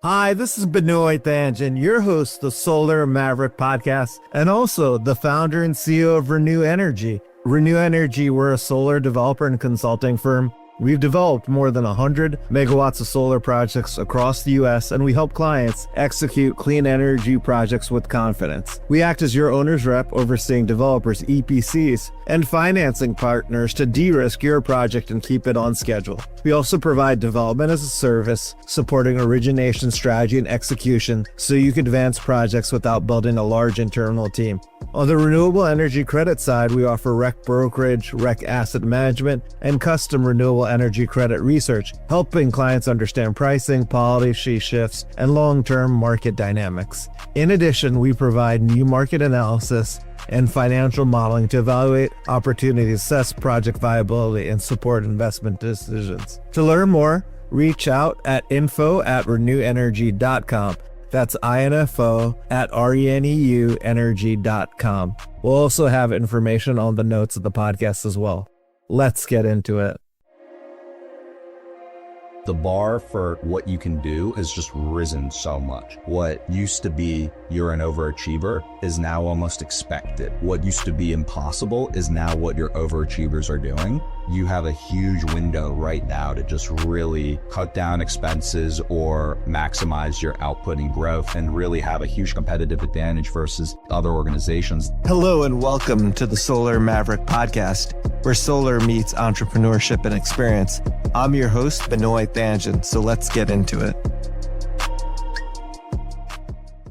Hi, this is Benoy Thanjan, your host of the Solar Maverick podcast, and also the founder and CEO of Reneu Energy. Reneu Energy, we're a solar developer and consulting firm. We've developed more than 100 megawatts of solar projects across the U.S., and we help clients execute clean energy projects with confidence. We act as your owner's rep, overseeing developers, EPCs, and financing partners to de-risk your project and keep it on schedule. We also provide development as a service, supporting origination strategy and execution so you can advance projects without building a large internal team. On the renewable energy credit side, we offer REC brokerage, REC asset management, and custom renewable energy credit research, helping clients understand pricing, policy shifts, and long-term market dynamics. In addition, we provide new market analysis and financial modeling to evaluate opportunities, assess project viability, and support investment decisions. To learn more, reach out at info@reneuenergy.com. That's info@reneuenergy.com. We'll also have information on the notes of the podcast as well. Let's get into it. The bar for what you can do has just risen so much. What used to be you're an overachiever is now almost expected. What used to be impossible is now what your overachievers are doing. You have a huge window right now to just really cut down expenses or maximize your output and growth and really have a huge competitive advantage versus other organizations. Hello and welcome to the Solar Maverick podcast, where solar meets entrepreneurship and experience. I'm your host, Benoy Thanjan, so let's get into it.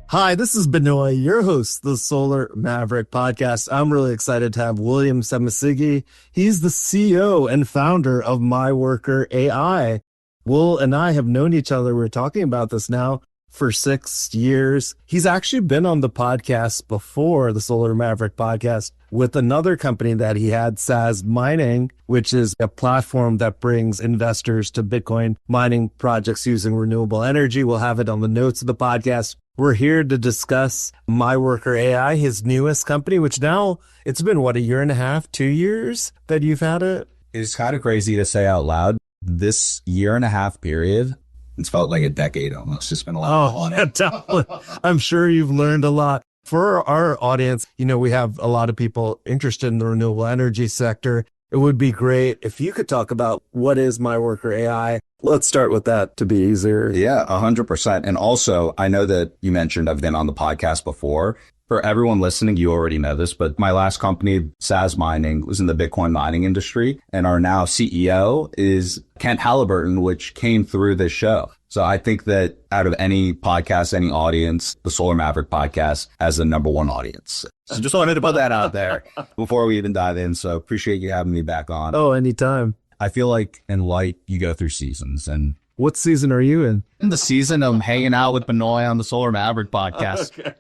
Hi, this is Benoy, your host, the Solar Maverick podcast. I'm really excited to have William Szamosszegi. He's the CEO and founder of MyWorkerAI. Will and I have known each other. We're talking about this now for 6 years. He's actually been on the podcast before, the Solar Maverick podcast, with another company that he had, SAS Mining, which is a platform that brings investors to Bitcoin mining projects using renewable energy. We'll have it on the notes of the podcast. We're here to discuss MyWorkerAI, his newest company, which now it's been, a year and a half, 2 years that you've had it? It's kind of crazy to say out loud. This year and a half period, it's felt like a decade almost. It's been a lot on it. Definitely. I'm sure you've learned a lot. For our audience, we have a lot of people interested in the renewable energy sector. It would be great if you could talk about what is MyWorkerAI. Let's start with that to be easier. Yeah, 100%. And also, I know that you mentioned I've been on the podcast before. For everyone listening, you already know this, but my last company, SAS Mining, was in the Bitcoin mining industry. And our now CEO is Kent Halliburton, which came through this show. So I think that out of any podcast, any audience, the Solar Maverick podcast has the number one audience. So just wanted to put that out there before we even dive in. So appreciate you having me back on. Oh, anytime. I feel like in life, you go through seasons. And what season are you in? In the season of hanging out with Benoy on the Solar Maverick podcast. Okay.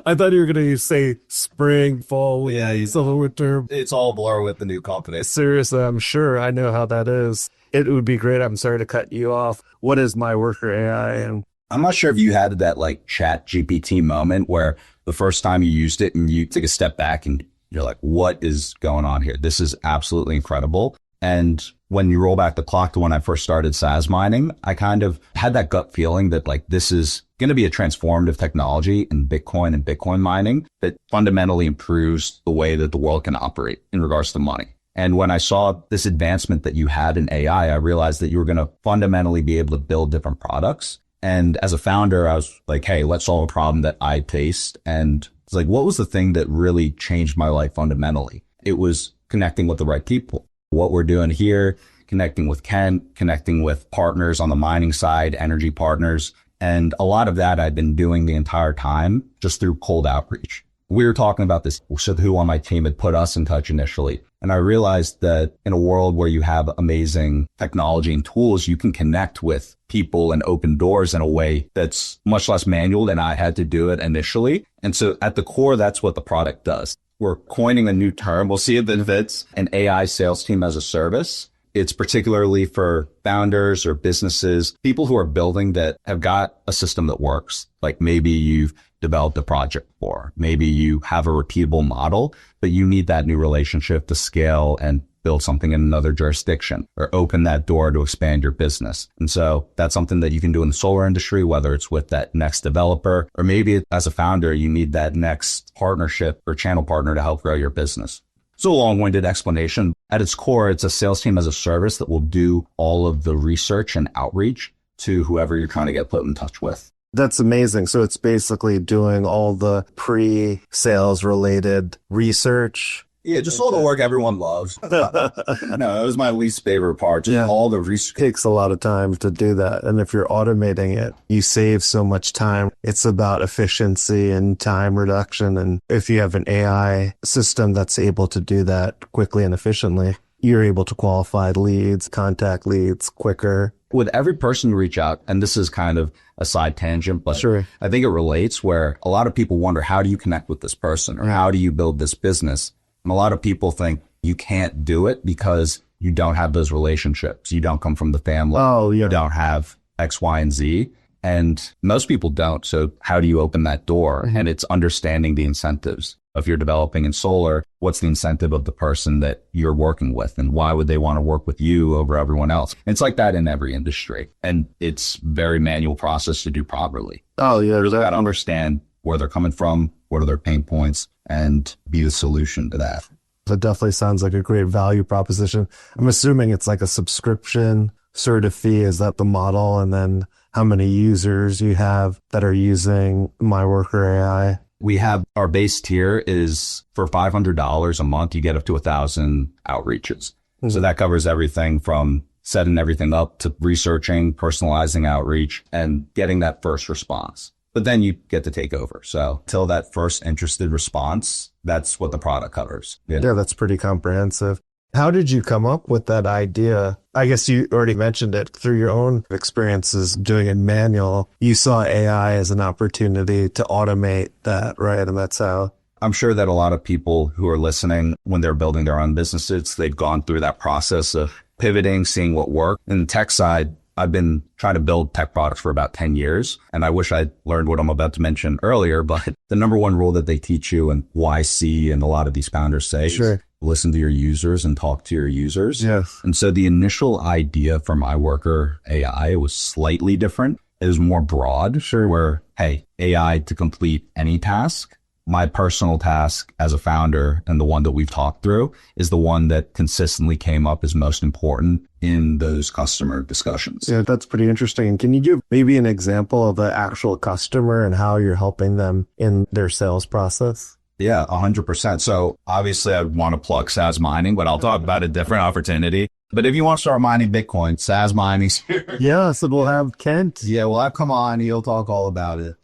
I thought you were going to say spring, fall, summer, winter. It's all blur with the new company. Seriously, I'm sure I know how that is. It would be great. I'm sorry to cut you off. What is MyWorkerAI? And I'm not sure if you had that chat GPT moment where the first time you used it and you take a step back and you're like, what is going on here? This is absolutely incredible. And when you roll back the clock to when I first started SAS Mining, I kind of had that gut feeling that this is going to be a transformative technology in Bitcoin and Bitcoin mining that fundamentally improves the way that the world can operate in regards to money. And when I saw this advancement that you had in AI, I realized that you were going to fundamentally be able to build different products. And as a founder, I was like, hey, let's solve a problem that I faced. And it's like, what was the thing that really changed my life fundamentally? It was connecting with the right people. What we're doing here, connecting with Kent, connecting with partners on the mining side, energy partners. And a lot of that I've been doing the entire time just through cold outreach. We were talking about this, so who on my team had put us in touch initially. And I realized that in a world where you have amazing technology and tools, you can connect with people and open doors in a way that's much less manual than I had to do it initially. And so at the core, that's what the product does. We're coining a new term. We'll see if it fits, an AI sales team as a service. It's particularly for founders or businesses, people who are building that have got a system that works. Like maybe you've developed a project for, maybe you have a repeatable model, but you need that new relationship to scale and build something in another jurisdiction or open that door to expand your business. And so that's something that you can do in the solar industry, whether it's with that next developer, or maybe as a founder, you need that next partnership or channel partner to help grow your business. It's a long-winded explanation. At its core, it's a sales team as a service that will do all of the research and outreach to whoever you're trying to get put in touch with. That's amazing. So it's basically doing all the pre-sales related research. Yeah, just all the work everyone loves. No, it was my least favorite part. Just all the research. It takes a lot of time to do that. And if you're automating it, you save so much time. It's about efficiency and time reduction. And if you have an AI system that's able to do that quickly and efficiently, you're able to qualify leads, contact leads quicker. With every person you reach out, and this is kind of a side tangent, but sure, I think it relates, where a lot of people wonder, how do you connect with this person, or how do you build this business? And a lot of people think you can't do it because you don't have those relationships. You don't come from the family. You don't have X, Y, and Z. And most people don't. So how do you open that door? Mm-hmm. And it's understanding the incentives. If you're developing in solar, what's the incentive of the person that you're working with? And why would they want to work with you over everyone else? It's like that in every industry. And it's very manual process to do properly. You really got to understand where they're coming from, what are their pain points, and be the solution to that. That definitely sounds like a great value proposition. I'm assuming it's like a subscription sort of fee. Is that the model? And then how many users you have that are using MyWorkerAI? We have our base tier is for $500 a month. You get up to 1,000 outreaches. Mm-hmm. So that covers everything from setting everything up to researching, personalizing outreach, and getting that first response. But then you get to take over. So till that first interested response, that's what the product covers. Yeah, that's pretty comprehensive. How did you come up with that idea? I guess you already mentioned it through your own experiences doing it manual. You saw AI as an opportunity to automate that, right? And that's how. I'm sure that a lot of people who are listening, when they're building their own businesses, they've gone through that process of pivoting, seeing what worked. In the tech side, I've been trying to build tech products for about 10 years. And I wish I'd learned what I'm about to mention earlier, but the number one rule that they teach you and YC and a lot of these founders say is listen to your users and talk to your users. Yes. And so the initial idea for MyWorkerAI was slightly different. It was more broad, where, hey, AI to complete any task. My personal task as a founder, and the one that we've talked through, is the one that consistently came up as most important in those customer discussions. Yeah, that's pretty interesting. Can you give maybe an example of an actual customer and how you're helping them in their sales process? Yeah, 100%. So obviously I want to plug SAS mining, but I'll talk about a different opportunity. But if you want to start mining Bitcoin, SAS mining's here. Yeah, so we'll have Kent. Yeah, well, I've come on. He'll talk all about it.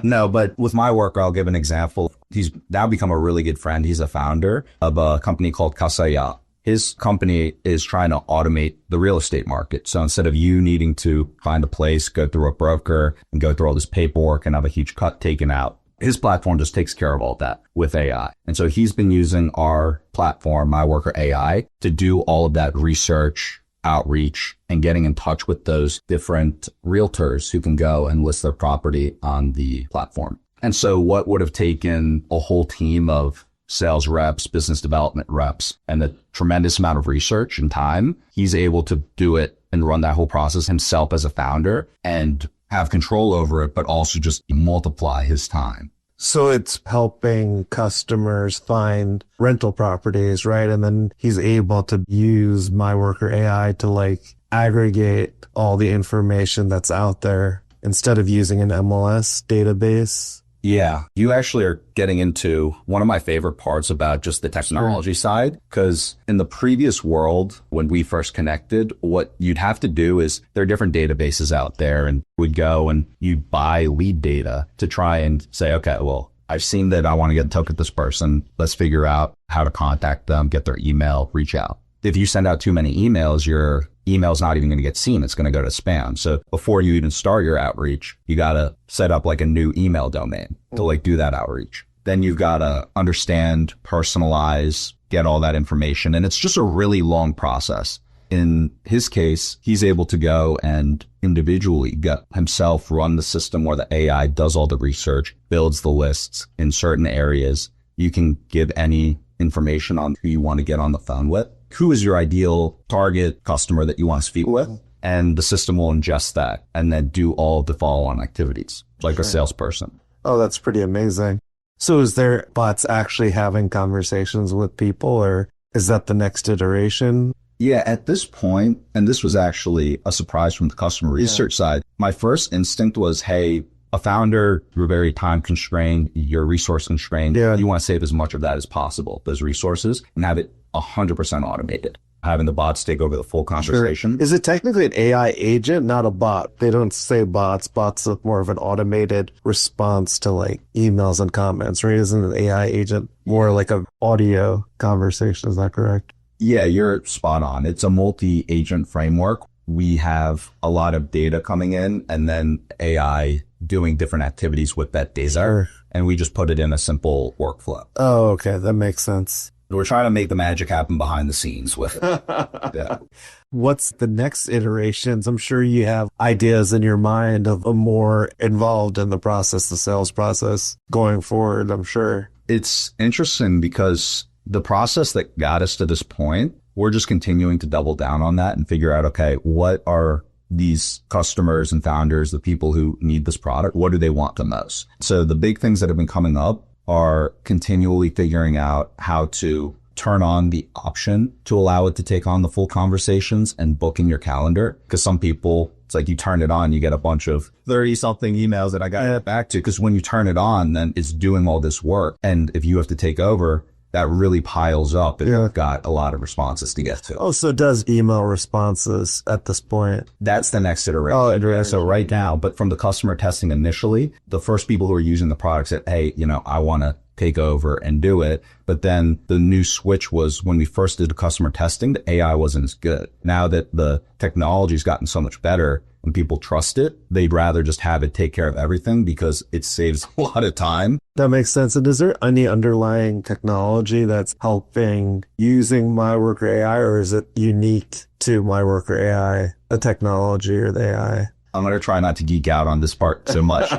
No, but with my worker, I'll give an example. He's now become a really good friend. He's a founder of a company called Kasaya. His company is trying to automate the real estate market. So instead of you needing to find a place, go through a broker, and go through all this paperwork and have a huge cut taken out, his platform just takes care of all that with AI. And so he's been using our platform, MyWorkerAI, to do all of that research, outreach, and getting in touch with those different realtors who can go and list their property on the platform. And so what would have taken a whole team of sales reps, business development reps, and a tremendous amount of research and time, he's able to do it and run that whole process himself as a founder and have control over it, but also just multiply his time. So it's helping customers find rental properties, right? And then he's able to use MyWorkerAI to aggregate all the information that's out there instead of using an MLS database. Yeah, you actually are getting into one of my favorite parts about just the technology side, because in the previous world, when we first connected, what you'd have to do is there are different databases out there, and we'd go and you'd buy lead data to try and say, okay, well, I've seen that I want to get in touch with this person. Let's figure out how to contact them, get their email, reach out. If you send out too many emails, your email's not even going to get seen. It's going to go to spam. So before you even start your outreach, you got to set up a new email domain to do that outreach. Then you've got to understand, personalize, get all that information. And it's just a really long process. In his case, he's able to go and individually get himself run the system where the AI does all the research, builds the lists in certain areas. You can give any information on who you want to get on the phone with. who is your ideal target customer that you want to speak with. And the system will ingest that and then do all the follow-on activities like a salesperson. Oh, that's pretty amazing. So is there bots actually having conversations with people, or is that the next iteration? Yeah, at this point, and this was actually a surprise from the customer research side, my first instinct was, hey, a founder, you're very time constrained, you're resource constrained. You want to save as much of that as possible, those resources, and have it 100% automated. Having the bots take over the full conversation. Sure. Is it technically an AI agent, not a bot? They don't say bots. Bots are more of an automated response to like emails and comments, right? Isn't an AI agent more like an audio conversation? Is that correct? Yeah, you're spot on. It's a multi-agent framework. We have a lot of data coming in and then AI doing different activities with that data. Sure. And we just put it in a simple workflow. Oh, okay. That makes sense. We're trying to make the magic happen behind the scenes with it. Yeah. What's the next iterations? I'm sure you have ideas in your mind of a more involved in the process, the sales process going forward, I'm sure. It's interesting because the process that got us to this point, we're just continuing to double down on that and figure out, okay, what are these customers and founders, the people who need this product, what do they want the most? So the big things that have been coming up are continually figuring out how to turn on the option to allow it to take on the full conversations and book in your calendar. Because some people, it's like you turn it on, you get a bunch of 30-something emails that I got to get back to. Because when you turn it on, then it's doing all this work. And if you have to take over, that really piles up and you've got a lot of responses to get to. Oh, so it does email responses at this point. That's the next iteration. Oh, iteration. So right now, but from the customer testing initially, the first people who are using the product said, hey, I want to take over and do it. But then the new switch was when we first did the customer testing, the AI wasn't as good. Now that the technology's gotten so much better and people trust it, they'd rather just have it take care of everything because it saves a lot of time. That makes sense. And is there any underlying technology that's helping using MyWorkerAI, or is it unique to MyWorkerAI, the technology or the AI? I'm going to try not to geek out on this part so much.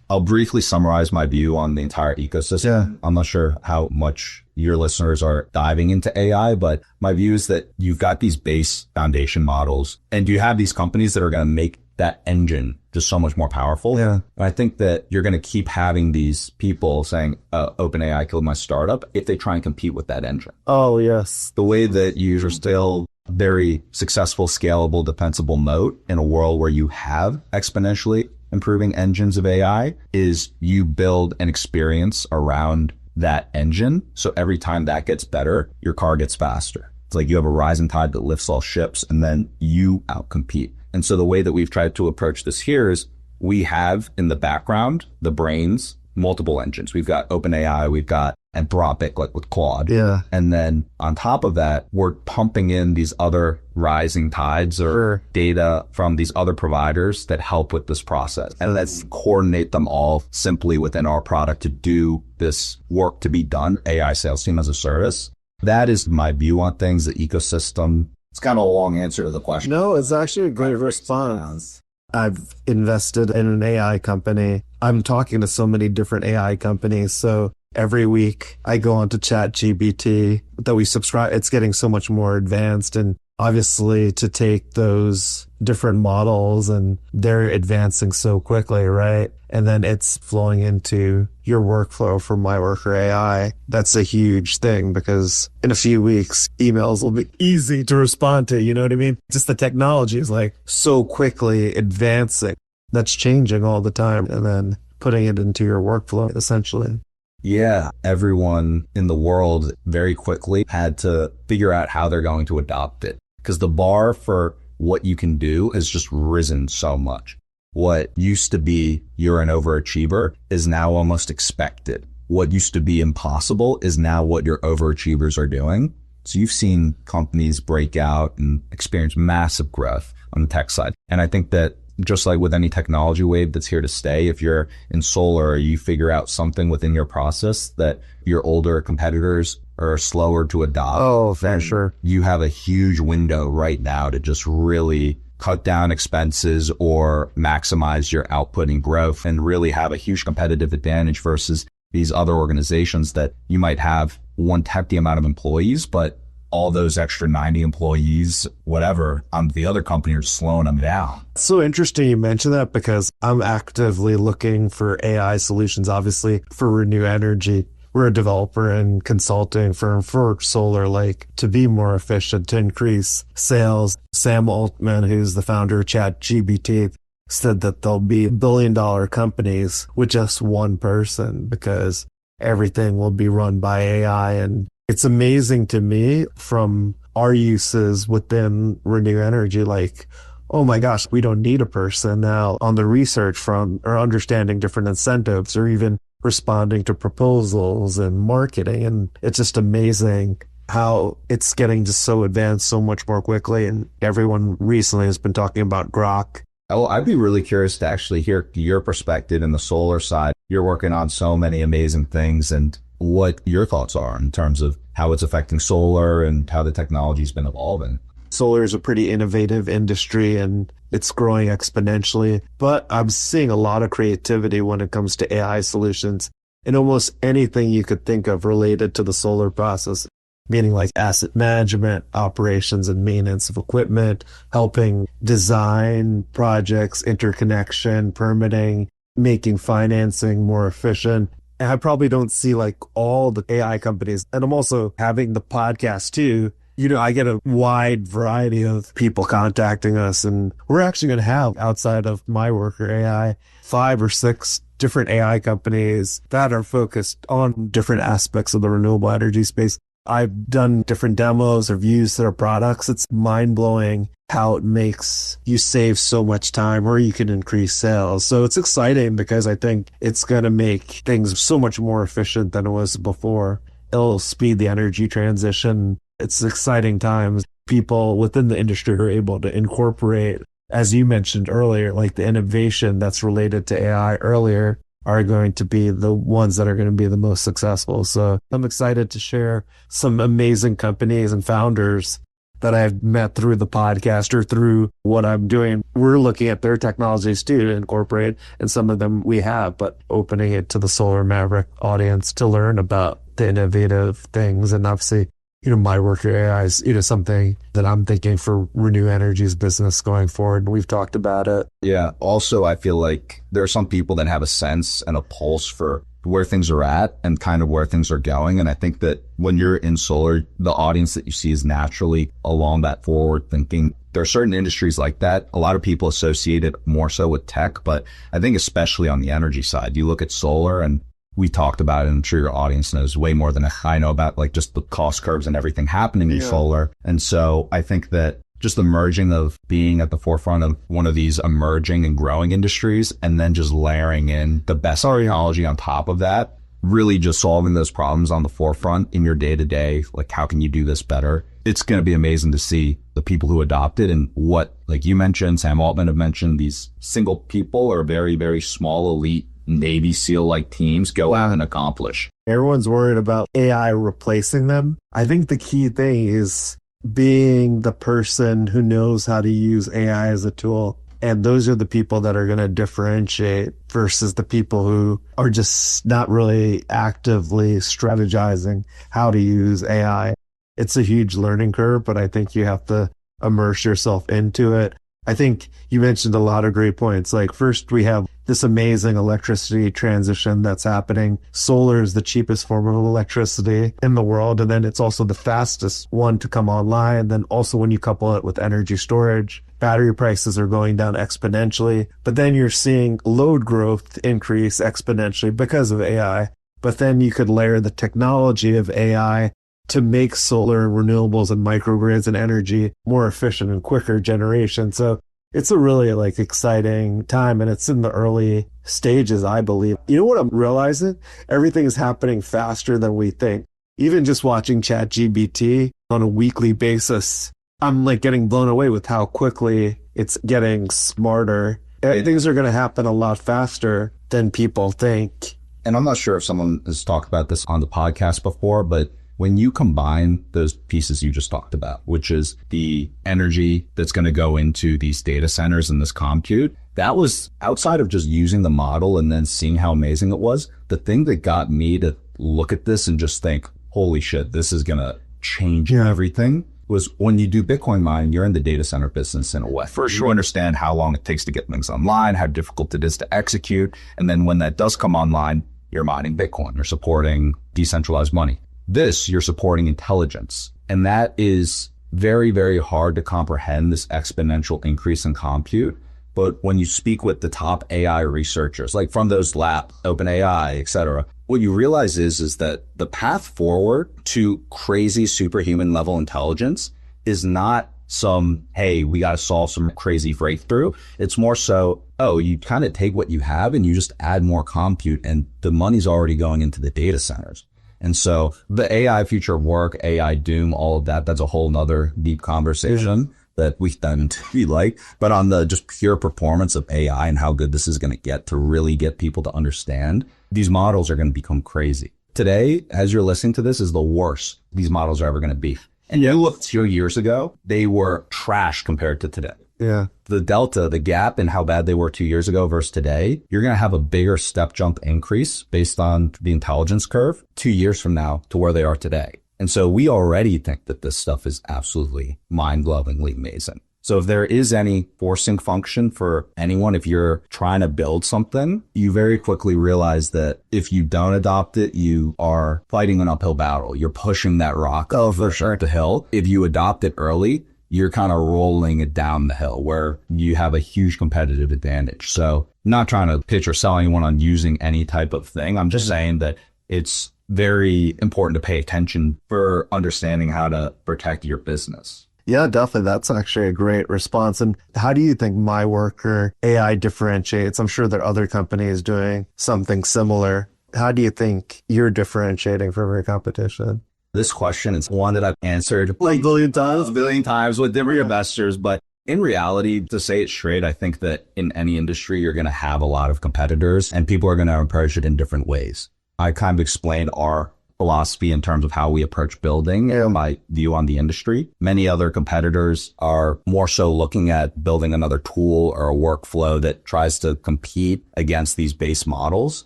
I'll briefly summarize my view on the entire ecosystem. Yeah. I'm not sure how much your listeners are diving into AI, but my view is that you've got these base foundation models and you have these companies that are going to make that engine just so much more powerful. Yeah. And I think that you're going to keep having these people saying, OpenAI killed my startup if they try and compete with that engine. Oh, yes. The way that you are still very successful, scalable, defensible moat in a world where you have exponentially improving engines of AI is you build an experience around that engine. So every time that gets better, your car gets faster. It's like you have a rising tide that lifts all ships and then you outcompete. And so the way that we've tried to approach this here is we have in the background, the brains, multiple engines. We've got OpenAI, we've got Anthropic, like with Claude. Yeah. And then on top of that, we're pumping in these other rising tides or data from these other providers that help with this process. And let's coordinate them all simply within our product to do this work to be done, AI sales team as a service. That is my view on things, the ecosystem. It's kind of a long answer to the question. No, it's actually a great response. I've invested in an AI company. I'm talking to so many different AI companies. So every week I go onto ChatGPT that we subscribe. It's getting so much more advanced, and obviously to take those different models and they're advancing so quickly, right? And then it's flowing into your workflow for MyWorkerAI. That's a huge thing because in a few weeks, emails will be easy to respond to. You know what I mean? Just the technology is like so quickly advancing. That's changing all the time and then putting it into your workflow essentially. Yeah, everyone in the world very quickly had to figure out how they're going to adopt it because the bar for what you can do has just risen so much. What used to be you're an overachiever is now almost expected. What used to be impossible is now what your overachievers are doing. So you've seen companies break out and experience massive growth on the tech side. And I think that just like with any technology wave that's here to stay, if you're in solar, you figure out something within your process that your older competitors are slower to adopt. Oh, for sure. You have a huge window right now to just really cut down expenses or maximize your output and growth and really have a huge competitive advantage versus these other organizations that you might have 1/10 the amount of employees, but all those extra 90 employees, whatever, the other company are slowing them down. It's so interesting you mention that because I'm actively looking for AI solutions, obviously, for Reneu Energy. We're a developer and consulting firm for solar, like to be more efficient, to increase sales. Sam Altman, who's the founder of ChatGPT, said that there'll be billion-dollar companies with just one person because everything will be run by AI. And it's amazing to me from our uses within Reneu Energy, like, oh my gosh, we don't need a person now on the research front or understanding different incentives or even responding to proposals and marketing. And it's just amazing how it's getting just so advanced so much more quickly. And everyone recently has been talking about Grok. Oh, I'd be really curious to actually hear your perspective in the solar side. You're working on so many amazing things and what your thoughts are in terms of how it's affecting solar and how the technology's been evolving. Solar is a pretty innovative industry and it's growing exponentially, but I'm seeing a lot of creativity when it comes to AI solutions in almost anything you could think of related to the solar process, meaning like asset management, operations and maintenance of equipment, helping design projects, interconnection, permitting, making financing more efficient. And I probably don't see like all the AI companies. And I'm also having the podcast too. You know, I get a wide variety of people contacting us, and we're actually going to have, outside of MyWorkerAI, 5 or 6 different AI companies that are focused on different aspects of the renewable energy space. I've done different demos, reviews to their products. It's mind-blowing how it makes you save so much time or you can increase sales. So it's exciting because I think it's going to make things so much more efficient than it was before. It'll speed the energy transition. It's exciting times. People within the industry are able to incorporate, as you mentioned earlier, like the innovation that's related to AI earlier are going to be the ones that are going to be the most successful. So I'm excited to share some amazing companies and founders that I've met through the podcast or through what I'm doing. We're looking at their technologies too to incorporate, and some of them we have, but opening it to the Solar Maverick audience to learn about the innovative things. And obviously, MyWorkerAI is, something that I'm thinking for Reneu Energy's business going forward. We've talked about it. Yeah. Also, I feel like there are some people that have a sense and a pulse for where things are at and kind of where things are going. And I think that when you're in solar, the audience that you see is naturally along that forward thinking. There are certain industries like that. A lot of people associate it more so with tech, but I think especially on the energy side, you look at solar, and we talked about it, and I'm sure your audience knows way more than I know about, like just the cost curves and everything happening in solar. And so I think that just the merging of being at the forefront of one of these emerging and growing industries, and then just layering in the best technology on top of that, really just solving those problems on the forefront in your day to day. Like, how can you do this better? It's going to be amazing to see the people who adopt it and what, like you mentioned, Sam Altman have mentioned, these single people or very, very small elite Navy SEAL-like teams go out and accomplish. Everyone's worried about AI replacing them. I think the key thing is being the person who knows how to use AI as a tool. And those are the people that are going to differentiate versus the people who are just not really actively strategizing how to use AI. It's a huge learning curve, but I think you have to immerse yourself into it. I think you mentioned a lot of great points. Like, first, we have this amazing electricity transition that's happening. Solar is the cheapest form of electricity in the world. And then it's also the fastest one to come online. Then also when you couple it with energy storage, battery prices are going down exponentially. But then you're seeing load growth increase exponentially because of AI. But then you could layer the technology of AI to make solar and renewables and microgrids and energy more efficient and quicker generation. So it's a really exciting time, and it's in the early stages, I believe. You know what I'm realizing? Everything is happening faster than we think. Even just watching ChatGPT on a weekly basis, I'm getting blown away with how quickly it's getting smarter. Things are going to happen a lot faster than people think. And I'm not sure if someone has talked about this on the podcast before, but when you combine those pieces you just talked about, which is the energy that's going to go into these data centers and this compute, that was outside of just using the model and then seeing how amazing it was. The thing that got me to look at this and just think, holy shit, this is going to change everything was when you do Bitcoin mining, you're in the data center business in a way. First, you understand how long it takes to get things online, how difficult it is to execute. And then when that does come online, you're mining Bitcoin, you're supporting decentralized money. This, you're supporting intelligence. And that is very, very hard to comprehend, this exponential increase in compute. But when you speak with the top AI researchers, like from those labs, OpenAI, et cetera, what you realize is that the path forward to crazy superhuman level intelligence is not some, hey, we got to solve some crazy breakthrough. It's more so, oh, you kind of take what you have and you just add more compute, and the money's already going into the data centers. And so the AI future of work, AI doom, all of that, that's a whole nother deep conversation that we tend to be like. But on the just pure performance of AI and how good this is going to get to really get people to understand, these models are going to become crazy. Today, as you're listening to this, is the worst these models are ever going to be. And you look 2 years ago, they were trash compared to today. Yeah. The delta, the gap in how bad they were 2 years ago versus today, you're going to have a bigger step jump increase based on the intelligence curve 2 years from now to where they are today. And so we already think that this stuff is absolutely mind-blowingly amazing. So if there is any forcing function for anyone, if you're trying to build something, you very quickly realize that if you don't adopt it, you are fighting an uphill battle. You're pushing that rock For sure. the hill. If you adopt it early, you're kind of rolling it down the hill where you have a huge competitive advantage. So not trying to pitch or sell anyone on using any type of thing. I'm just saying that it's very important to pay attention for understanding how to protect your business. Yeah, definitely. That's actually a great response. And how do you think MyWorkerAI differentiates? I'm sure there are other companies doing something similar. How do you think you're differentiating from your competition? This question is one that I've answered like a billion times with different investors. But in reality, to say it straight, I think that in any industry, you're going to have a lot of competitors and people are going to approach it in different ways. I kind of explained our philosophy in terms of how we approach building and my view on the industry. Many other competitors are more so looking at building another tool or a workflow that tries to compete against these base models.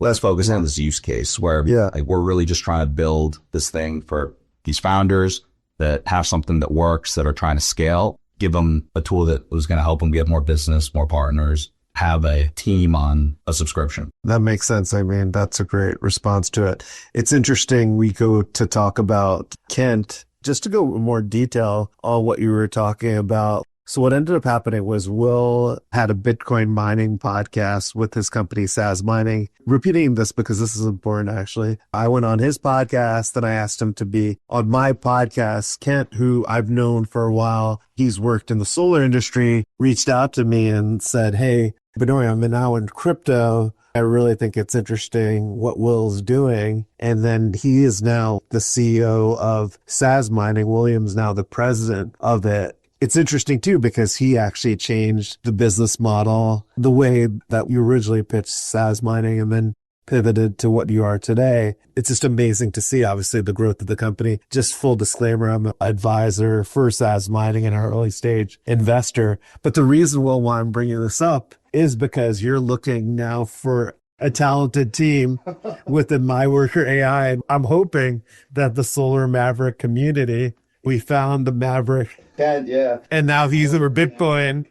Let's focus on this use case where like, we're really just trying to build this thing for these founders that have something that works, that are trying to scale, give them a tool that was going to help them get more business, more partners, have a team on a subscription. That makes sense. I mean, that's a great response to it. It's interesting. We go to talk about Kent, just to go in more detail on what you were talking about. So what ended up happening was Will had a Bitcoin mining podcast with his company, SAS Mining. Repeating this because this is important, actually. I went on his podcast, then I asked him to be on my podcast. Kent, who I've known for a while, he's worked in the solar industry, reached out to me and said, hey, Benoy, I'm now in crypto. I really think it's interesting what Will's doing. And then he is now the CEO of SAS Mining. William's now the president of it. It's interesting too, because he actually changed the business model, the way that you originally pitched SAS Mining and then pivoted to what you are today. It's just amazing to see, obviously, the growth of the company. Just full disclaimer, I'm an advisor for SAS Mining and an early stage investor. But the reason, Will, why I'm bringing this up is because you're looking now for a talented team within MyWorkerAI. I'm hoping that the Solar Maverick community, we found the Maverick. And now he's over Bitcoin.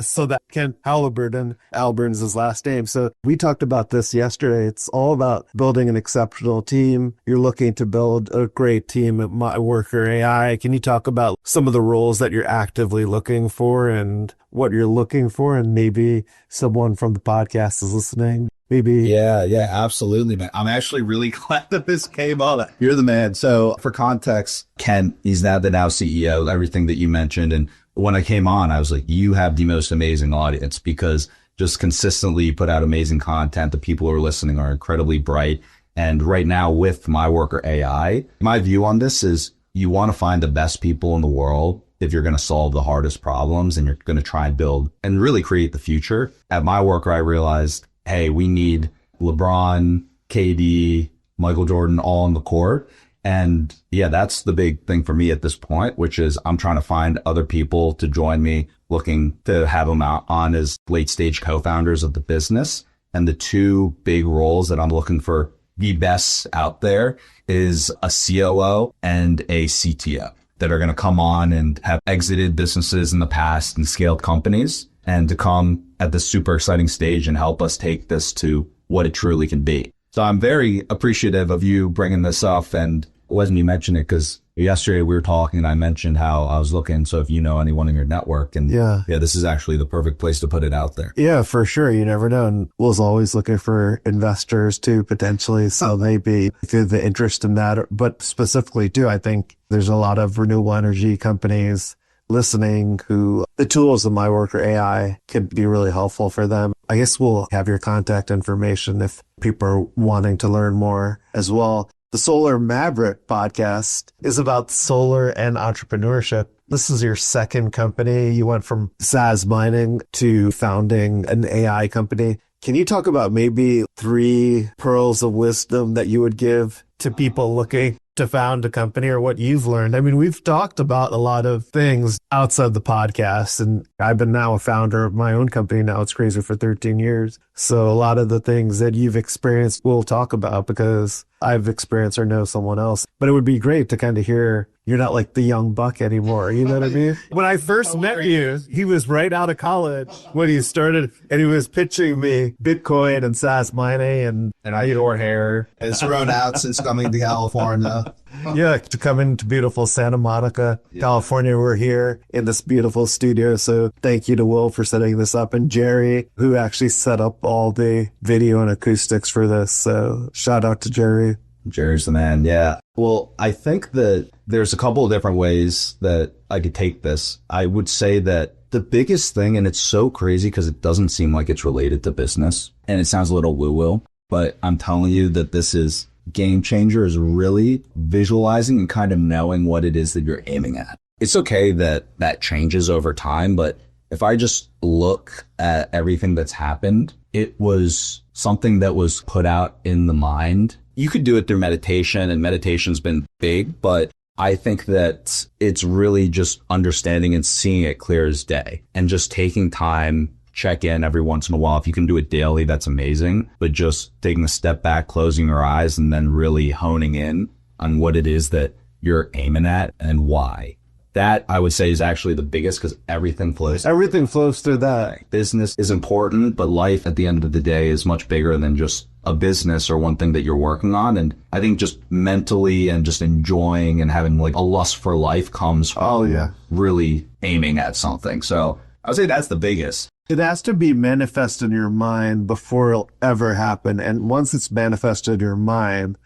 So that Kent Halliburton, Alburn's his last name. So we talked about this yesterday. It's all about building an exceptional team. You're looking to build a great team at MyWorkerAI. Can you talk about some of the roles that you're actively looking for and what you're looking for? And maybe someone from the podcast is listening. Maybe. Yeah, absolutely, man. I'm actually really glad that this came up. You're the man. So for context, Ken, he's now the CEO, everything that you mentioned. And when I came on, I was like, you have the most amazing audience because just consistently put out amazing content. The people who are listening are incredibly bright. And right now with MyWorkerAI, my view on this is you want to find the best people in the world if you're going to solve the hardest problems and you're going to try and build and really create the future. At MyWorker, I realized, hey, we need LeBron, KD, Michael Jordan all on the court. And yeah, that's the big thing for me at this point, which is I'm trying to find other people to join me, looking to have them out on as late stage co-founders of the business. And the two big roles that I'm looking for the best out there is a COO and a CTO that are going to come on and have exited businesses in the past and scaled companies, and to come at this super exciting stage and help us take this to what it truly can be. So I'm very appreciative of you bringing this up. And wasn't you mentioned it because yesterday we were talking and I mentioned how I was looking. So if you know anyone in your network, and yeah, this is actually the perfect place to put it out there. Yeah, for sure. You never know. And Will's always looking for investors too, potentially. So maybe through the interest in that, but specifically too, I think there's a lot of renewable energy companies listening who the tools of MyWorkerAI can be really helpful for them. I guess we'll have your contact information if people are wanting to learn more as well. The Solar Maverick podcast is about solar and entrepreneurship. This is your second company. You went from SaaS mining to founding an AI company. Can you talk about maybe 3 pearls of wisdom that you would give to people looking to found a company, or what you've learned? I mean, we've talked about a lot of things outside the podcast, and I've been now a founder of my own company now. It's crazy, for 13 years. So a lot of the things that you've experienced, we'll talk about because I've experienced or know someone else. But it would be great to kind of hear you're not like the young buck anymore. You know what I mean? When I first met you, he was right out of college when he started, and he was pitching me Bitcoin and SaaS mining, and I your hair. It's grown out since coming to California. Yeah, to come into beautiful Santa Monica, California. We're here in this beautiful studio. So thank you to Will for setting this up, and Jerry, who actually set up all the video and acoustics for this. So shout out to Jerry. Jerry's the man. Yeah. Well, I think that there's a couple of different ways that I could take this. I would say that the biggest thing, and it's so crazy because it doesn't seem like it's related to business and it sounds a little woo-woo, but I'm telling you that this is game changer, is really visualizing and kind of knowing what it is that you're aiming at. It's okay that that changes over time, but if I just look at everything that's happened, it was something that was put out in the mind. You could do it through meditation, and meditation's been big, but I think that it's really just understanding and seeing it clear as day, and just taking time, check in every once in a while. If you can do it daily, that's amazing. But just taking a step back, closing your eyes, and then really honing in on what it is that you're aiming at and why. That, I would say, is actually the biggest, because everything flows. Everything flows through that. Business is important, but life at the end of the day is much bigger than just a business or one thing that you're working on. And I think just mentally and just enjoying and having like a lust for life comes from really aiming at something. So I would say that's the biggest. It has to be manifest in your mind before it'll ever happen. And once it's manifested in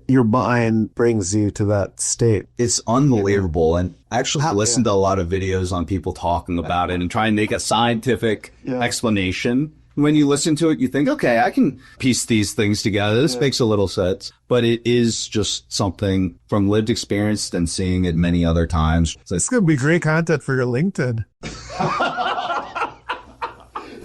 your mind brings you to that state. It's unbelievable. And I actually listened to a lot of videos on people talking about it and try and make a scientific explanation. When you listen to it, you think, okay, I can piece these things together. This makes a little sense. But it is just something from lived experience and seeing it many other times. So it's going to be great content for your LinkedIn.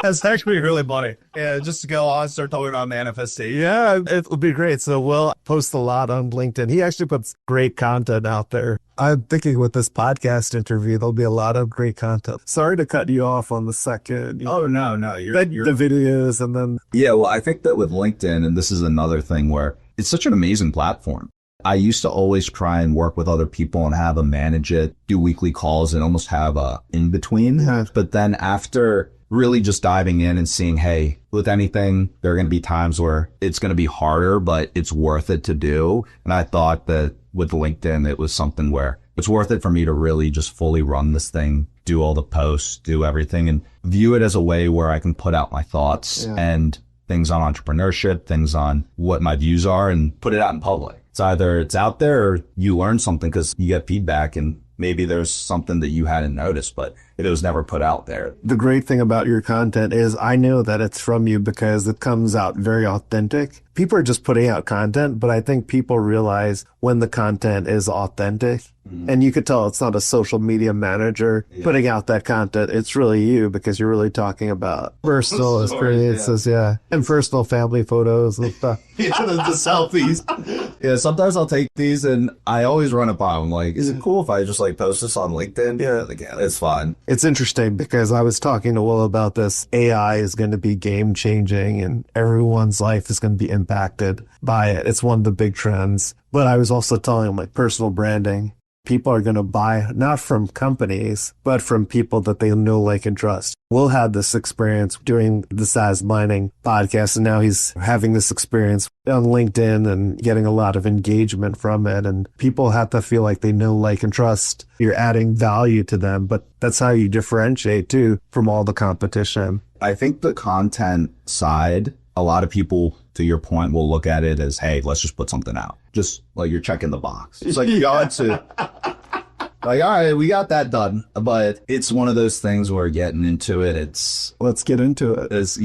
That's actually really funny. Yeah, just to go on, start talking about manifestation. Yeah, it would be great. So we'll post a lot on LinkedIn. He actually puts great content out there. I'm thinking with this podcast interview, there'll be a lot of great content. Sorry to cut you off on the second. Oh, no. You're the videos and then. Yeah, well, I think that with LinkedIn, and this is another thing where it's such an amazing platform. I used to always try and work with other people and have them manage it, do weekly calls, and almost have a in-between. Yeah. But then after really just diving in and seeing, hey, with anything, there are going to be times where it's going to be harder, but it's worth it to do. And I thought that with LinkedIn, it was something where it's worth it for me to really just fully run this thing, do all the posts, do everything, and view it as a way where I can put out my thoughts and things on entrepreneurship, things on what my views are, and put it out in public. It's either it's out there or you learn something because you get feedback, and maybe there's something that you hadn't noticed, but it was never put out there. The great thing about your content is I know that it's from you because it comes out very authentic. People are just putting out content, but I think people realize when the content is authentic. And you could tell it's not a social media manager putting out that content. It's really you because you're really talking about personal experiences. And personal family photos and stuff. The selfies. Yeah, sometimes I'll take these and I always run it by them. Like, is it cool if I just like post this on LinkedIn? Yeah, like, yeah, it's fine. It's interesting because I was talking to Will about this. AI is going to be game changing and everyone's life is going to be impacted by it. It's one of the big trends. But I was also telling him like personal branding. People are going to buy not from companies, but from people that they know, like, and trust. Will had this experience doing the size mining podcast, and now he's having this experience on LinkedIn and getting a lot of engagement from it. And people have to feel like they know, like, and trust. You're adding value to them, but that's how you differentiate too from all the competition. I think the content side, a lot of people, to your point, will look at it as, hey, let's just put something out. Just like you're checking the box. It's like you got to, like, all right, we got that done. But it's one of those things where getting into it, Let's get into it. It's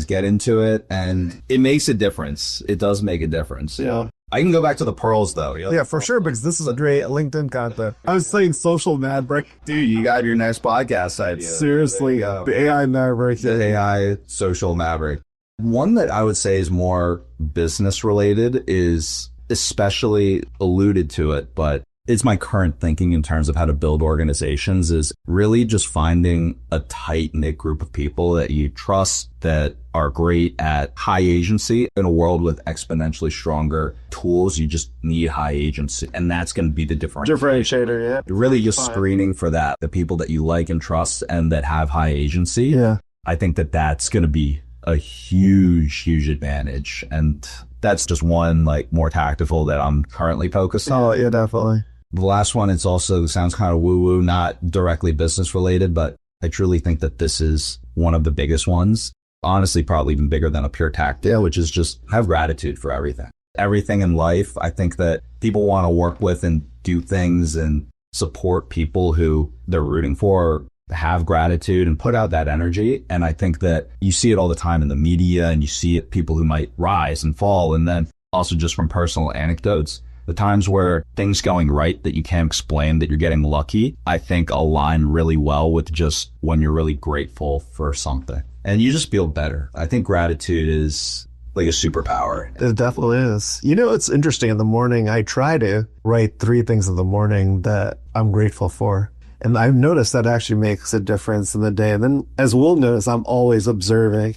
get into it. And it makes a difference. It does make a difference. Yeah. I can go back to the pearls though. Yeah, for sure, because this is a great LinkedIn content. I was saying social maverick. Dude, you got your next podcast idea. Seriously, the AI maverick. The AI social maverick. One that I would say is more business related is especially alluded to it, but it's my current thinking in terms of how to build organizations is really just finding a tight knit group of people that you trust that are great at high agency. In a world with exponentially stronger tools, you just need high agency. And that's going to be the differentiator. Yeah. Really just screening for that, the people that you like and trust and that have high agency. Yeah. I think that that's going to be a huge advantage. And that's just one like more tactical that I'm currently focused on. Oh, yeah, definitely. The last one, it's also sounds kind of woo-woo, not directly business related, but I truly think that this is one of the biggest ones. Honestly, probably even bigger than a pure tactile, which is just have gratitude for everything. Everything in life. I think that people want to work with and do things and support people who they're rooting for, have gratitude and put out that energy. And I think that you see it all the time in the media and you see it, people who might rise and fall. And then also just from personal anecdotes, the times where things going right that you can't explain, that you're getting lucky, I think align really well with just when you're really grateful for something and you just feel better. I think gratitude is like a superpower. It definitely is. You know, it's interesting. In the morning, I try to write 3 things in the morning that I'm grateful for. And I've noticed that actually makes a difference in the day. And then as Will notice, I'm always observing.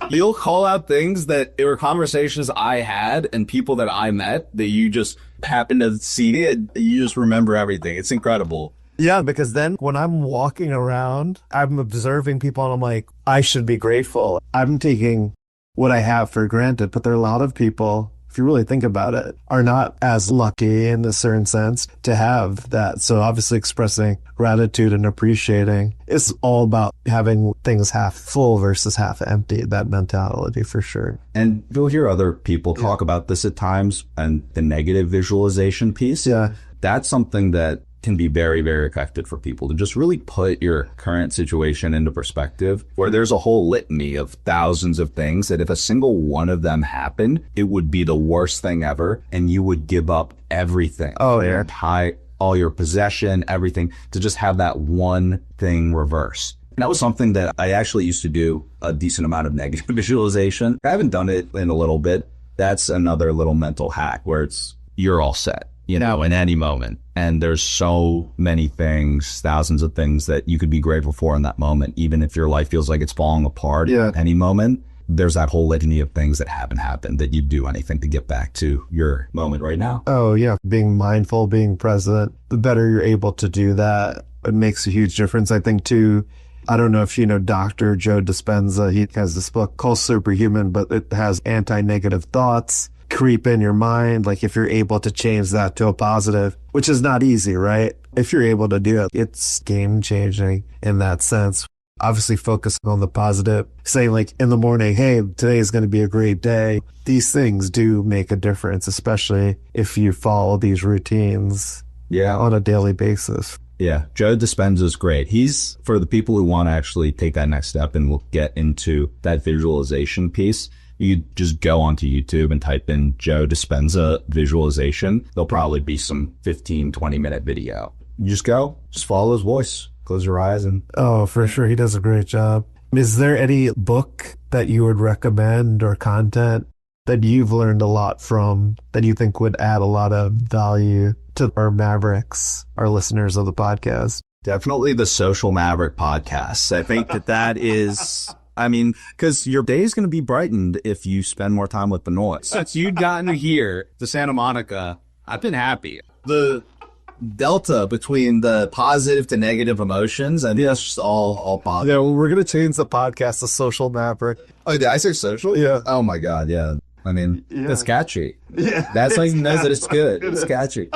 You'll call out things that were conversations I had and people that I met that you just happen to see it. You just remember everything. It's incredible. Yeah, because then when I'm walking around, I'm observing people and I'm like, I should be grateful. I'm taking what I have for granted, but there are a lot of people, if you really think about it, are not as lucky in a certain sense to have that. So obviously expressing gratitude and appreciating is all about having things half full versus half empty, that mentality for sure. And you'll hear other people talk about this at times and the negative visualization piece. Yeah. That's something that can be very effective for people to just really put your current situation into perspective, where there's a whole litany of thousands of things that if a single one of them happened, it would be the worst thing ever. And you would give up everything. Oh, yeah. All your possession, everything to just have that one thing reverse. And that was something that I actually used to do a decent amount of negative visualization. I haven't done it in a little bit. That's another little mental hack where you're all set, you know, in any moment. And there's so many things, thousands of things that you could be grateful for in that moment. Even if your life feels like it's falling apart at any moment, there's that whole litany of things that haven't happened that you'd do anything to get back to your moment right now. Oh, yeah. Being mindful, being present, the better you're able to do that, it makes a huge difference. I think too, I don't know if you know Dr. Joe Dispenza. He has this book called Superhuman, but it has anti-negative thoughts creep in your mind. Like if you're able to change that to a positive, which is not easy, right? If you're able to do it, it's game changing in that sense. Obviously focusing on the positive, saying like in the morning, hey, today is going to be a great day. These things do make a difference, especially if you follow these routines on a daily basis. Yeah, Joe Dispenza is great. He's for the people who want to actually take that next step and we'll get into that visualization piece. You just go onto YouTube and type in Joe Dispenza visualization. There'll probably be some 15, 20-minute video. You just follow his voice. Close your eyes and... Oh, for sure. He does a great job. Is there any book that you would recommend or content that you've learned a lot from that you think would add a lot of value to our Mavericks, our listeners of the podcast? Definitely the Social Maverick podcast. I think that is, I mean, because your day is going to be brightened if you spend more time with Benoy. Since you've gotten here to Santa Monica, I've been happy. The delta between the positive to negative emotions, I think that's just all positive. Yeah, well, we're going to change the podcast to Social Maverick. Oh, did I say social? Yeah. Oh my God, yeah. I mean, it's catchy. Yeah. That's how you know that it's good. It's catchy.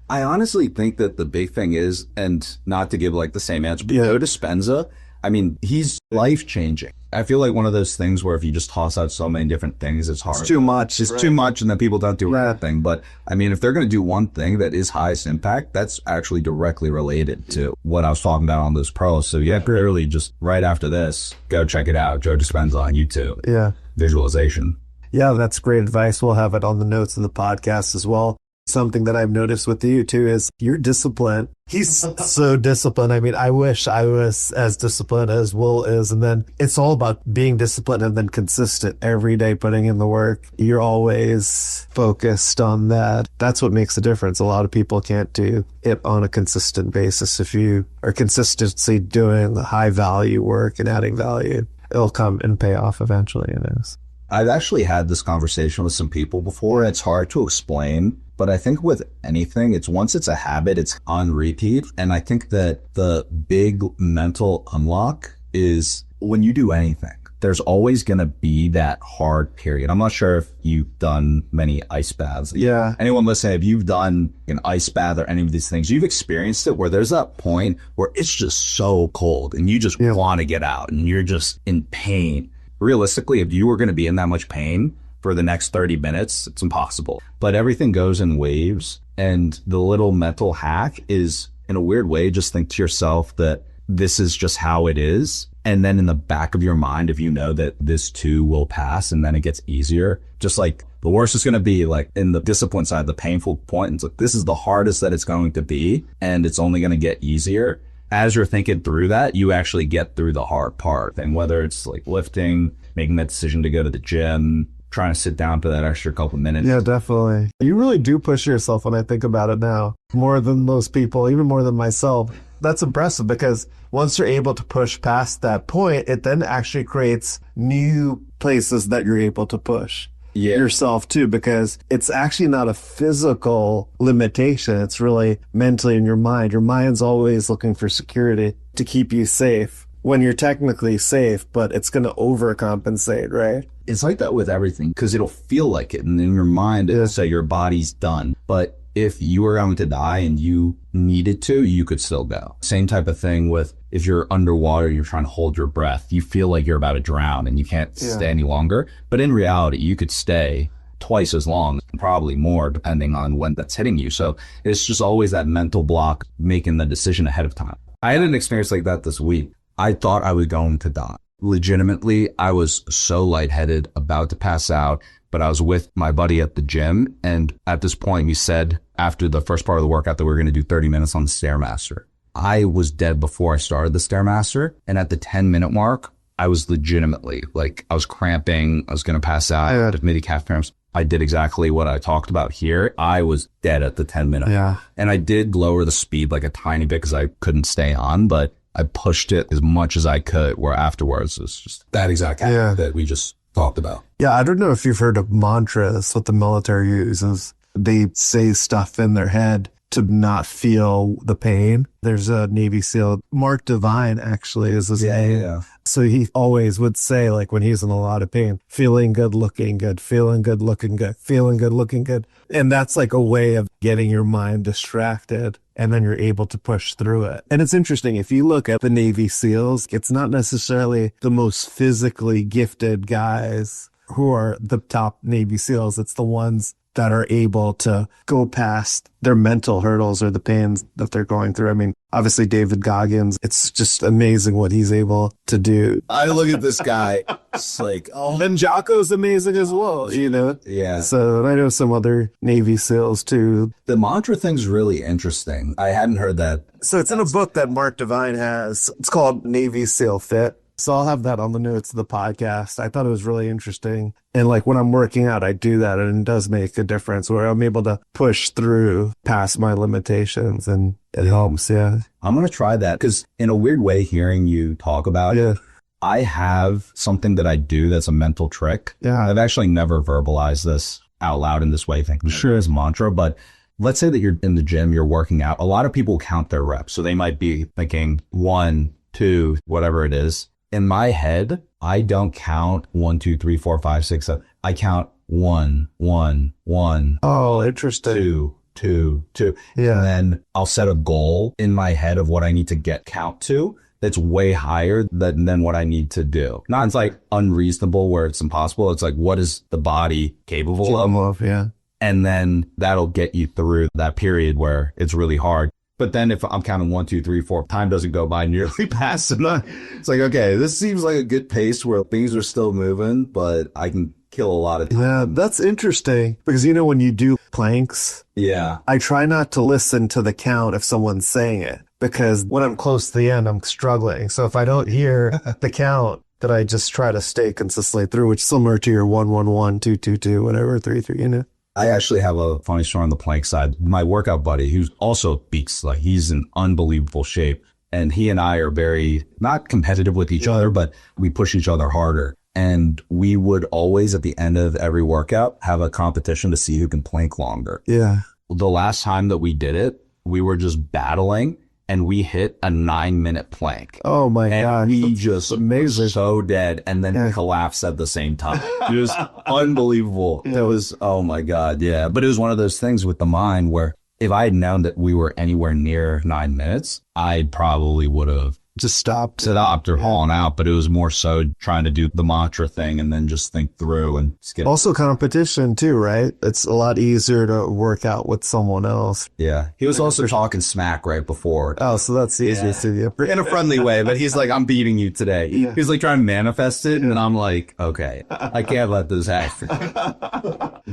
I honestly think that the big thing is, and not to give like the same answer, but Joe Dispenza, I mean, he's life-changing. I feel like one of those things where if you just toss out so many different things, it's hard. It's too much. It's too much, and then people don't do anything. But I mean, if they're going to do one thing that is highest impact, that's actually directly related to what I was talking about on those pros. So yeah, clearly just right after this, go check it out. Joe Dispenza on YouTube. Yeah. Visualization. Yeah, that's great advice. We'll have it on the notes of the podcast as well. Something that I've noticed with you too is you're disciplined. He's so disciplined. I mean, I wish I was as disciplined as Will is. And then it's all about being disciplined and then consistent every day, putting in the work. You're always focused on that. That's what makes a difference. A lot of people can't do it on a consistent basis. If you are consistently doing the high value work and adding value, it'll come and pay off eventually. It is. I've actually had this conversation with some people before. It's hard to explain, but I think with anything, once it's a habit, it's on repeat. And I think that the big mental unlock is when you do anything, there's always going to be that hard period. I'm not sure if you've done many ice baths. Yeah. Anyone listening, if you've done an ice bath or any of these things, you've experienced it where there's that point where it's just so cold and you just want to get out and you're just in pain. Realistically, if you were going to be in that much pain for the next 30 minutes, it's impossible. But everything goes in waves. And the little mental hack is, in a weird way, just think to yourself that this is just how it is. And then in the back of your mind, if you know that this too will pass and then it gets easier, just like the worst is going to be like in the discipline side, the painful point. It's like, this is the hardest that it's going to be. And it's only going to get easier. As you're thinking through that, you actually get through the hard part. And whether it's like lifting, making that decision to go to the gym, trying to sit down for that extra couple minutes. Yeah, definitely. You really do push yourself when I think about it now, more than most people, even more than myself. That's impressive because once you're able to push past that point, it then actually creates new places that you're able to push. Yourself too, because it's actually not a physical limitation. It's really mentally in your mind. Your mind's always looking for security to keep you safe when you're technically safe, but it's going to overcompensate, right? It's like that with everything because it'll feel like it. And in your mind, it'll say your body's done. But if you were going to die and you needed to, you could still go. Same type of thing with if you're underwater, you're trying to hold your breath. You feel like you're about to drown and you can't stay any longer. But in reality, you could stay twice as long, probably more, depending on when that's hitting you. So it's just always that mental block, making the decision ahead of time. I had an experience like that this week. I thought I was going to die. Legitimately, I was so lightheaded, about to pass out, but I was with my buddy at the gym. And at this point, we said after the first part of the workout that we were going to do 30 minutes on the Stairmaster. I was dead before I started the Stairmaster. And at the 10-minute mark, I was legitimately like, I was cramping. I was going to pass out. I had midi-calf cramps. I did exactly what I talked about here. I was dead at the 10-minute. Yeah. And I did lower the speed like a tiny bit because I couldn't stay on, but I pushed it as much as I could, where afterwards it's just that exact habit that we just talked about. Yeah, I don't know if you've heard of mantras, what the military uses. They say stuff in their head to not feel the pain. There's a Navy SEAL, Mark Devine actually is his name. Yeah. So he always would say, like when he's in a lot of pain, feeling good, looking good, feeling good, looking good, feeling good, looking good. And that's like a way of getting your mind distracted. And then you're able to push through it. And it's interesting, if you look at the Navy SEALs, it's not necessarily the most physically gifted guys who are the top Navy SEALs. It's the ones that are able to go past their mental hurdles or the pains that they're going through. I mean, obviously David Goggins, it's just amazing what he's able to do. I look at this guy, it's like, oh. And Jocko's amazing as well, you know? Yeah. So and I know some other Navy SEALs too. The mantra thing's really interesting. I hadn't heard that. So it's in a book that Mark Devine has. It's called Navy SEAL Fit. So I'll have that on the notes of the podcast. I thought it was really interesting. And like when I'm working out, I do that and it does make a difference where I'm able to push through past my limitations and it helps. Yeah. I'm going to try that because in a weird way, hearing you talk about it, I have something that I do that's a mental trick. Yeah. I've actually never verbalized this out loud in this way, thinking sure as a mantra, but let's say that you're in the gym, you're working out. A lot of people count their reps. So they might be thinking 1, 2, whatever it is. In my head, I don't count 1, 2, 3, 4, 5, 6, 7. I count 1, 1, 1. Oh, interesting. 2. Yeah. And then I'll set a goal in my head of what I need to count to that's way higher than what I need to do. Not it's like unreasonable where it's impossible. It's like, what is the body capable of? Yeah. And then that'll get you through that period where it's really hard. But then if I'm counting 1, 2, 3, 4, time doesn't go by nearly past enough. It's like, okay, this seems like a good pace where things are still moving, but I can kill a lot of time. Yeah, that's interesting because, when you do planks, I try not to listen to the count if someone's saying it because when I'm close to the end, I'm struggling. So if I don't hear the count, that I just try to stay consistently through, which is similar to your 1, 1, 1, 2, 2, 2, whatever, 3, 3, I actually have a funny story on the plank side. My workout buddy, who's also beats, like he's in unbelievable shape. And he and I are very not competitive with each other, but we push each other harder. And we would always at the end of every workout have a competition to see who can plank longer. Yeah. The last time that we did it, we were just battling and we hit a 9-minute plank. Oh my God. God. We just amazing. So dead. And then collapsed at the same time. It was unbelievable. It was, oh my God. Yeah. But it was one of those things with the mind where if I had known that we were anywhere near 9 minutes, I probably would have just stopped or fallen out. But it was more so trying to do the mantra thing and then just think through and skip. Also competition too, right? It's a lot easier to work out with someone else. Yeah. He was also talking smack right before. Oh, so that's easier to you. In a friendly way, but he's like, I'm beating you today. Yeah. He's like trying to manifest it. And I'm like, okay, I can't let this happen.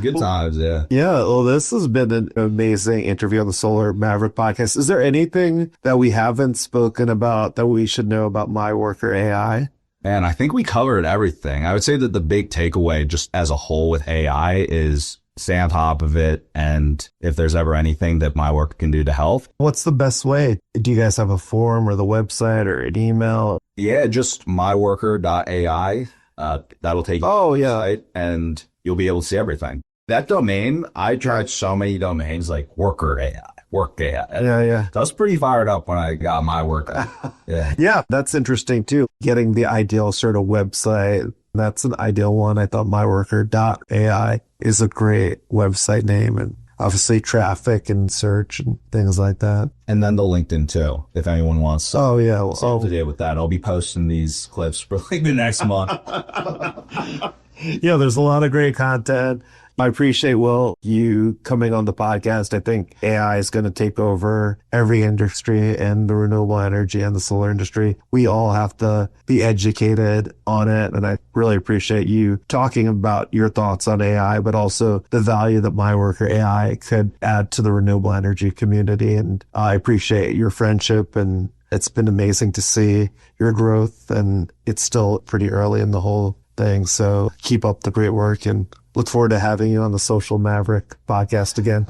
Good times. Yeah. Yeah. Well, this has been an amazing interview on the Solar Maverick podcast. Is there anything that we haven't spoken about that we should know about MyWorkerAI? Man, I think we covered everything. I would say that the big takeaway just as a whole with AI is stay on top of it. And if there's ever anything that MyWorker can do to help. What's the best way? Do you guys have a forum or the website or an email? Yeah, just myworker.ai. That'll take you to the site and you'll be able to see everything. That domain, I tried so many domains like WorkerAI. Yeah. I was pretty fired up when I got my work. Yeah. Yeah, that's interesting too. Getting the ideal sort of website. That's an ideal one. I thought myworker.ai is a great website name and obviously traffic and search and things like that. And then the LinkedIn too, if anyone wants to. Oh, yeah. To do with that. I'll be posting these clips for like the next month. Yeah, there's a lot of great content. I appreciate, Will, you coming on the podcast. I think AI is going to take over every industry and the renewable energy and the solar industry. We all have to be educated on it. And I really appreciate you talking about your thoughts on AI, but also the value that MyWorkerAI could add to the renewable energy community. And I appreciate your friendship, and it's been amazing to see your growth, and it's still pretty early in the whole thing. So keep up the great work and look forward to having you on the Social Maverick podcast again.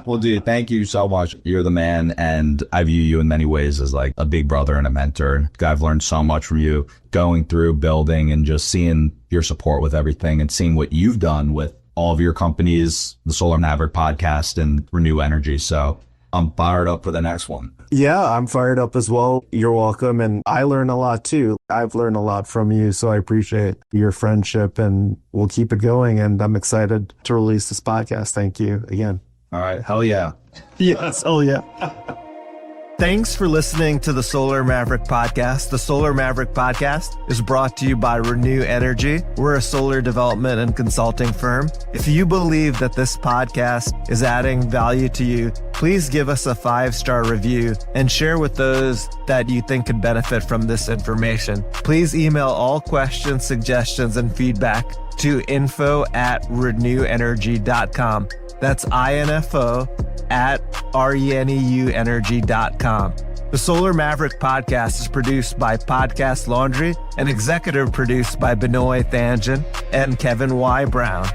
Well, dude, thank you so much. You're the man. And I view you in many ways as like a big brother and a mentor. I've learned so much from you going through building and just seeing your support with everything and seeing what you've done with all of your companies, the Solar Maverick podcast and Reneu Energy. So I'm fired up for the next one. Yeah, I'm fired up as well. You're welcome. And I learn a lot too. I've learned a lot from you. So I appreciate your friendship and we'll keep it going. And I'm excited to release this podcast. Thank you again. All right. Hell yeah. Yes. Oh, yeah. Thanks for listening to the Solar Maverick podcast. The Solar Maverick podcast is brought to you by Reneu Energy. We're a solar development and consulting firm. If you believe that this podcast is adding value to you, please give us a 5-star review and share with those that you think could benefit from this information. Please email all questions, suggestions, and feedback to info@reneuenergy.com. That's info@reneuenergy.com. The Solar Maverick podcast is produced by Podcast Laundry and executive produced by Benoy Thanjan and Kevin Y. Brown.